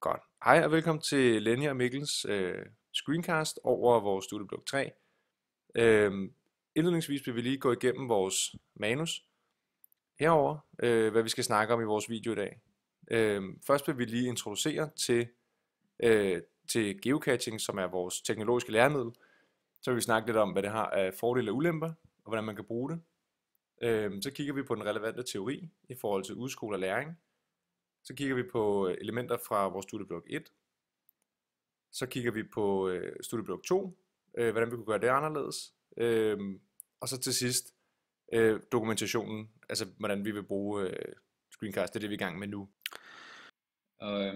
Godt. Hej og velkommen til Lenny og Mikkels screencast over vores studieblok 3. Indledningsvis vil vi lige gå igennem vores manus herover, hvad vi skal snakke om i vores video i dag. Først vil vi lige introducere til geocaching, som er vores teknologiske læremiddel. Så vil vi snakke lidt om, hvad det har af fordele og ulemper, og hvordan man kan bruge det. Så kigger vi på den relevante teori i forhold til udskole og læring. Så kigger vi på elementer fra vores studieblok 1. Så kigger vi på studieblok 2, hvordan vi kunne gøre det anderledes. Og så til sidst dokumentationen, altså hvordan vi vil bruge screencast, det er det vi er i gang med nu. Og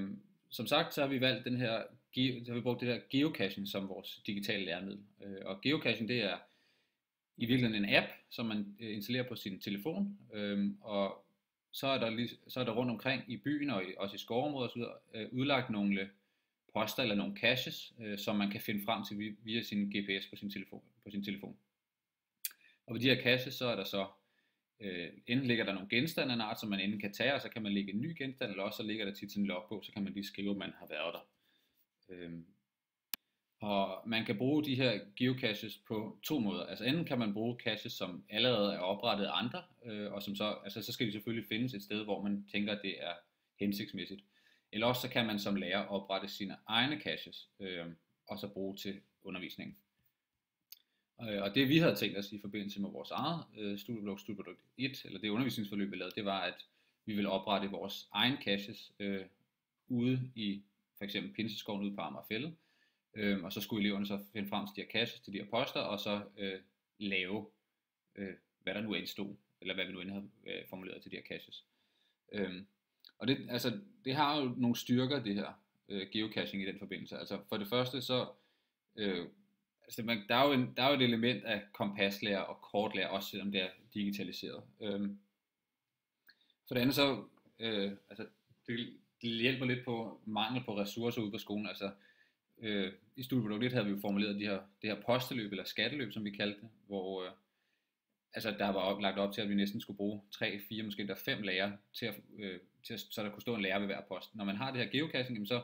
som sagt, så har vi valgt så har vi brugt det her geocaching som vores digitale læremiddel. Og geocaching, det er i virkeligheden en app, som man installerer på sin telefon, og så er der rundt omkring i byen og også i skovområder osv. Udlagt nogle poster eller nogle caches, som man kan finde frem til via sin GPS på sin telefon. Og ved de her caches, så er der så enten ligger der nogle genstande af en art, som man enten kan tage, og så kan man lægge en ny genstand, eller også så ligger der tit sådan en logbog, så kan man lige skrive, at man har været der. Og man kan bruge de her geocaches på to måder. Altså enten kan man bruge caches, som allerede er oprettet af andre, og som så skal de selvfølgelig findes et sted, hvor man tænker, at det er hensigtsmæssigt. Eller også så kan man som lærer oprette sine egne caches, og så bruge til undervisningen. Og det vi havde tænkt os i forbindelse med vores eget studieblok 1, eller det undervisningsforløb vi lavede, det var at vi ville oprette vores egen caches ude i for eksempel Pinseskoven ude på Amagerfælled. Og så skulle eleverne så finde frem til de her caches, til de her poster, og så lave hvad der nu end stod, eller hvad vi nu end havde formuleret til de her caches. Og det har jo nogle styrker, det her geocaching i den forbindelse. Altså for det første så der er jo et element af kompaslærer og kortlærer, også selvom det er digitaliseret. For det andet så det hjælper lidt på mangel på ressourcer ude på skolen. Altså i studieblok 1 havde vi jo formuleret det her posteløb eller skatteløb, som vi kaldte det, hvor der var lagt op til, at vi næsten skulle bruge 3, 4, måske der 5 lærere så der kunne stå en lærer ved hver post. Når man har det her geocaching, så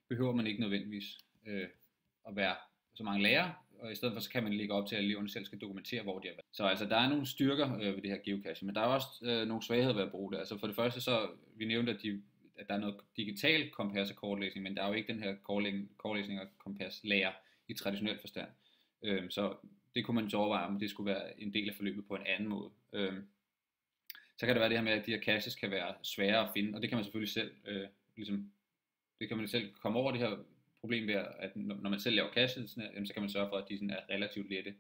behøver man ikke nødvendigvis at være så mange lærere, og i stedet for så kan man lægge op til, at eleverne selv skal dokumentere, hvor de har været. Så altså der er nogle styrker ved det her geocaching, men der er også nogle svagheder ved at bruge det. Altså for det første så, vi nævnte, at der er noget digital kompas og kortlæsning, men der er jo ikke den her kortlæsning og kompaslærer i traditionel forstand. Så det kunne man så overveje, om det skulle være en del af forløbet på en anden måde. Så kan det være det her med, at de her caches kan være svære at finde, og det kan man selvfølgelig selv, det kan man selv komme over det her problem ved, at når man selv laver caches, så kan man sørge for, at de sådan er relativt lette.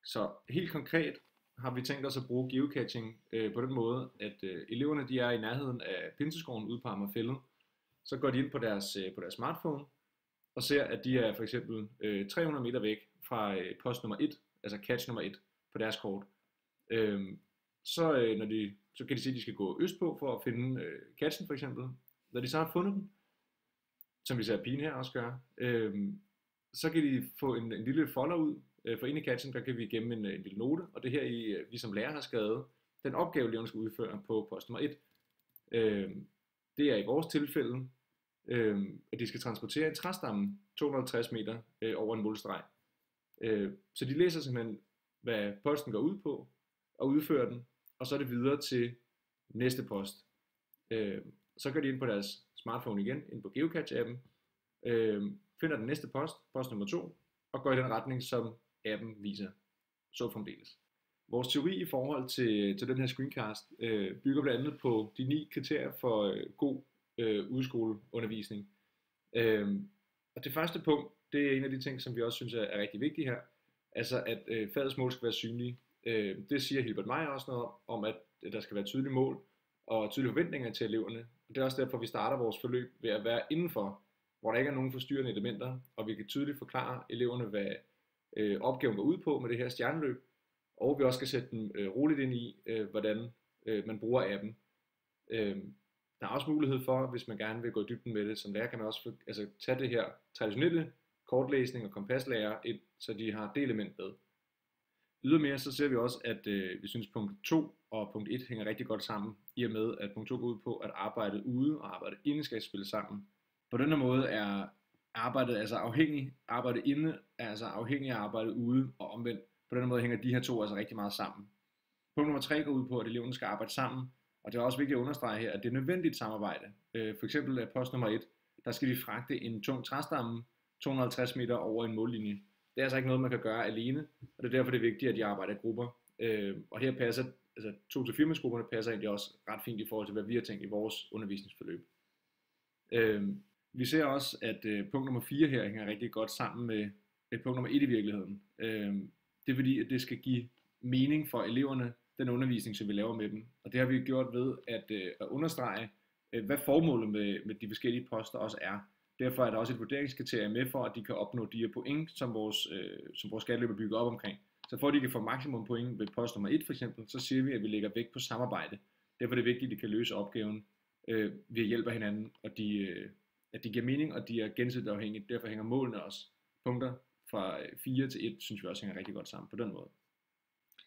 Så helt konkret har vi tænkt os at bruge geocaching på den måde, at eleverne de er i nærheden af Pinseskoven ude på Amagerfælled. Så går de ind på deres smartphone og ser, at de er for eksempel 300 meter væk fra post nummer 1, altså cache nummer 1 på deres kort. Så kan de se, at de skal gå østpå for at finde cachen for eksempel. Når de så har fundet den, som vi ser pigen her også gøre, så kan de få en lille folder ud. For inde i cachen, der kan vi gemme en lille note, og det her vi som lærer har skrevet den opgave, eleverne skal udføre på post nummer 1. Det er i vores tilfælde, at de skal transportere en træstamme 250 meter over en målstreg. Så de læser simpelthen, hvad posten går ud på, og udfører den, og så er det videre til næste post. Så går de ind på deres smartphone igen, ind på geocache-appen, finder den næste post nummer 2, og går i den retning, som appen viser, så fremdeles. Vores teori i forhold til den her screencast bygger blandt andet på de 9 kriterier for god udskoleundervisning. Og det første punkt, det er en af de ting, som vi også synes er rigtig vigtige her, altså at fagets mål skal være synlige. Det siger Hilbert Meyer også noget om, at der skal være tydelige mål og tydelige forventninger til eleverne. Og det er også derfor, vi starter vores forløb ved at være indenfor, hvor der ikke er nogen forstyrrende elementer, og vi kan tydeligt forklare eleverne, hvad opgaven går ud på med det her stjerneløb, og vi også skal sætte dem roligt ind i, hvordan man bruger appen. Der er også mulighed for, hvis man gerne vil gå i dybden med det, som lærer kan man også tage det her traditionelle kortlæsning og kompaslærer ind, så de har det element med. Ydermere så ser vi også, at vi synes punkt 2 og punkt 1 hænger rigtig godt sammen, i og med at punkt 2 går ud på, at arbejdet ude og arbejdet inde skal spille sammen. På den her måde er arbejdet inde er altså afhængig af arbejdet ude, og omvendt. På den måde hænger de her to altså rigtig meget sammen. Punkt nummer 3 går ud på, at eleverne skal arbejde sammen, og det er også vigtigt at understrege her, at det er nødvendigt samarbejde. For eksempel er post nummer 1, der skal de fragte en tung træstamme 250 meter over en mållinje. Det er altså ikke noget, man kan gøre alene, og det er derfor det er vigtigt, at de arbejder i grupper. Og her passer, altså 2-4-mandsgrupperne passer egentlig også ret fint i forhold til, hvad vi har tænkt i vores undervisningsforløb. Vi ser også, at punkt nummer 4 her hænger rigtig godt sammen med punkt nummer 1 i virkeligheden. Det er fordi, at det skal give mening for eleverne, den undervisning, som vi laver med dem. Og det har vi gjort ved at understrege, hvad formålet med de forskellige poster også er. Derfor er der også et vurderingskriterie med for, at de kan opnå de her point, som vores skatteløb er bygget op omkring. Så for at de kan få maksimum point ved post nummer 1 for eksempel, så siger vi, at vi lægger vægt på samarbejde. Derfor er det vigtigt, at de kan løse opgaven ved hjælp af hinanden, og at de giver mening, og de er gensidigt afhængige. Derfor hænger målene også. Punkter fra 4 til 1, synes vi også hænger rigtig godt sammen på den måde.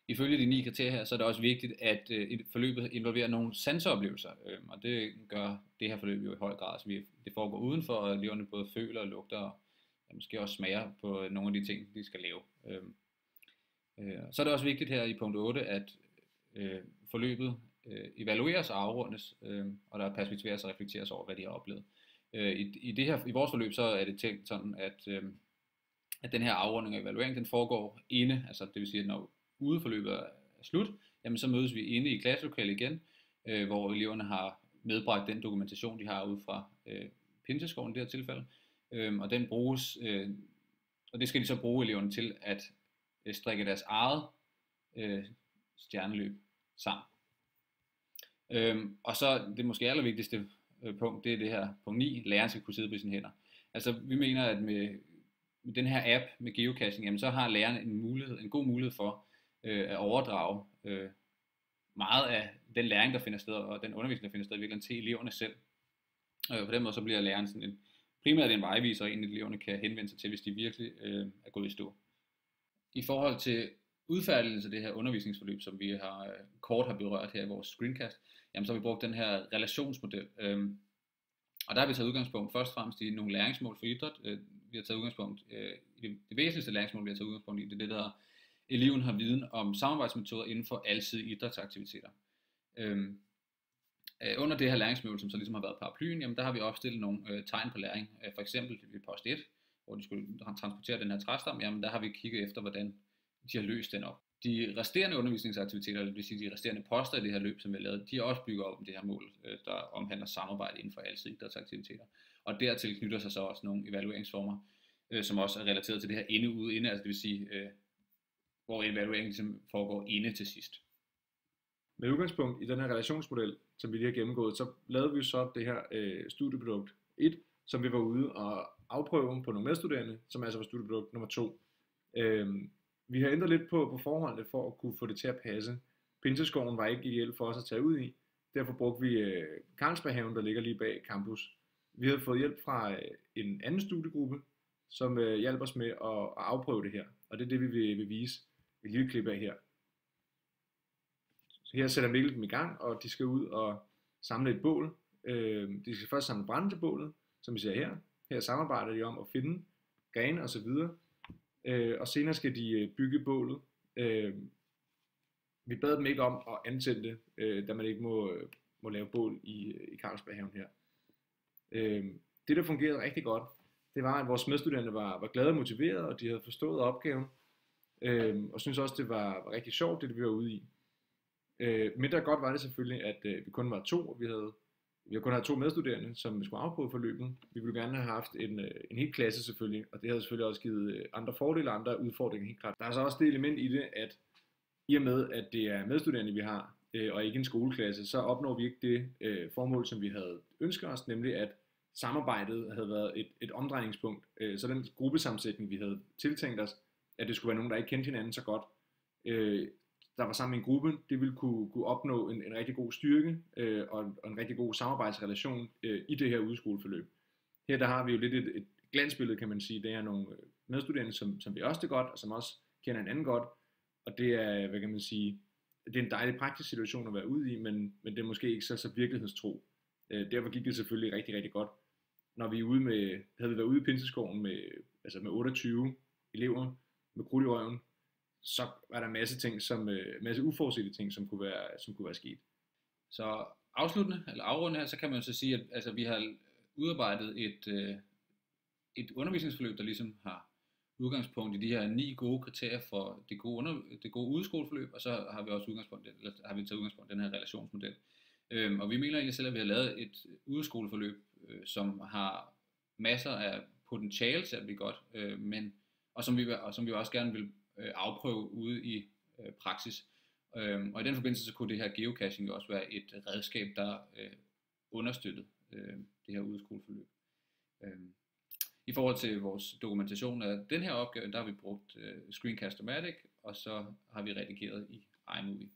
Ifølge de 9 kriterier her, så er det også vigtigt, at forløbet involverer nogle sanseoplevelser, og det gør det her forløb jo i høj grad. Så det foregår udenfor, og eleverne både føler og lugter, og måske også smager på nogle af de ting, de skal lave. Så er det også vigtigt her i punkt 8, at forløbet evalueres og afrundes, og der perspektiveres og reflekteres over, hvad de har oplevet. I vores forløb så er det tænkt sådan, at den her afrunding og evaluering, den foregår inde, altså det vil sige, at når udeforløbet er slut, jamen så mødes vi inde i klasselokalet igen, hvor eleverne har medbragt den dokumentation, de har ud fra Pinseskoven i det her tilfælde, og den bruges, og det skal de så bruge eleverne til at strikke deres eget stjerneløb sammen. Og så det måske allervigtigste punkt, det er det her punkt 9, læreren skal kunne sidde på sine hænder. Altså vi mener, at med den her app med geocaching, jamen, så har læreren en god mulighed for at overdrage meget af den læring, der finder sted, og den undervisning, der finder sted, virkelig til eleverne selv. På den måde så bliver læreren sådan primært en vejviser, en eleverne kan henvende sig til, hvis de virkelig er gået i stå. I forhold til udfærdigelse af det her undervisningsforløb, som vi kort har berørt her i vores screencast, jamen, så har vi brugt den her relationsmodel. Og der har vi taget udgangspunkt først og fremmest i nogle læringsmål for idræt. Vi har taget udgangspunkt i det væsentligste læringsmål, vi har taget udgangspunkt i, det er det, der hedder, eleven har viden om samarbejdsmetoder inden for alsidige idrætsaktiviteter. Under det her læringsmål, som så ligesom har været paraplyen, jamen der har vi opstillet nogle tegn på læring. For eksempel ved post 1, hvor de skulle transportere den her træstam, jamen der har vi kigget efter, hvordan de har løst den op. De resterende undervisningsaktiviteter, det vil sige de resterende poster i det her løb, som vi har lavet, de er også bygget op om det her mål, der omhandler samarbejde inden for alsidige idrætsaktiviteter. Og dertil knytter sig så også nogle evalueringsformer, som også er relateret til det her inde-ude-inde, altså det vil sige, hvor evalueringen ligesom foregår inde til sidst. Med udgangspunkt i den her relationsmodel, som vi lige har gennemgået, så lavede vi så det her studieprodukt 1, som vi var ude og afprøve på nogle medstuderende, som altså var studieprodukt nummer 2. Vi har ændret lidt på forholdene for at kunne få det til at passe. Pinseskoven var ikke ideelt for os at tage ud i. Derfor brugte vi Carlsberghaven, der ligger lige bag campus. Vi havde fået hjælp fra en anden studiegruppe, som hjalp os med at afprøve det her. Og det er det, vi vil vise et lille klip af her. Så her sætter Mikkel dem i gang, og de skal ud og samle et bål. De skal først samle brænde til bålet, som vi ser her. Her samarbejder de om at finde grene og så videre. Og senere skal de bygge bålet. Vi bad dem ikke om at ansætte det, da man ikke må lave bål i Carlsberghaven her. Det, der fungerede rigtig godt, det var, at vores medstuderende var glade og motiverede, og de havde forstået opgaven, og synes også, det var rigtig sjovt, det vi var ude i. Mindre godt var det selvfølgelig, at vi kun var 2, og vi kun havde 2 medstuderende, som skulle afprøve forløbet. Vi ville gerne have haft en hel klasse selvfølgelig, og det havde selvfølgelig også givet andre fordele og andre udfordringer helt klart. Der er så også det element i det, at i og med, at det er medstuderende, vi har, og ikke en skoleklasse, så opnår vi ikke det formål, som vi havde ønsket os, nemlig at samarbejdet havde været et omdrejningspunkt. Så den gruppesammensætning, vi havde tiltænkt os, at det skulle være nogen, der ikke kendte hinanden så godt, der var sammen i en gruppe, det ville kunne opnå en rigtig god styrke og en rigtig god samarbejdsrelation i det her udskoleforløb. Her der har vi jo lidt et glansbillede, kan man sige. Det er nogle medstuderende, som vi også det godt, og som også kender hinanden godt. Og det er, hvad kan man sige, det er en dejlig praktisk situation at være ude i, men det er måske ikke så virkelighedstro. Derfor gik det selvfølgelig rigtig, rigtig godt. når vi er ude med, havde vi været ude i Pinseskoven med 28 elever med krudt i røven, så var der en masse ting, masse uforudsete ting, som kunne være sket. Så afsluttende, eller afrundende her, så kan man så sige, at altså, vi har udarbejdet et undervisningsforløb, der ligesom har udgangspunkt i de her 9 gode kriterier for det gode udeskoleforløb, og så har vi også taget udgangspunkt i den her relationsmodel. Og vi mener egentlig selv, at vi har lavet et udeskoleforløb, som har masser af potentiale til at blive godt, og som vi også gerne vil afprøve ude i praksis. Og i den forbindelse så kunne det her geocaching jo også være et redskab, der understøttede det her udeskoleforløb. I forhold til vores dokumentation af den her opgave, der har vi brugt Screencast-O-Matic, og så har vi redigeret i iMovie.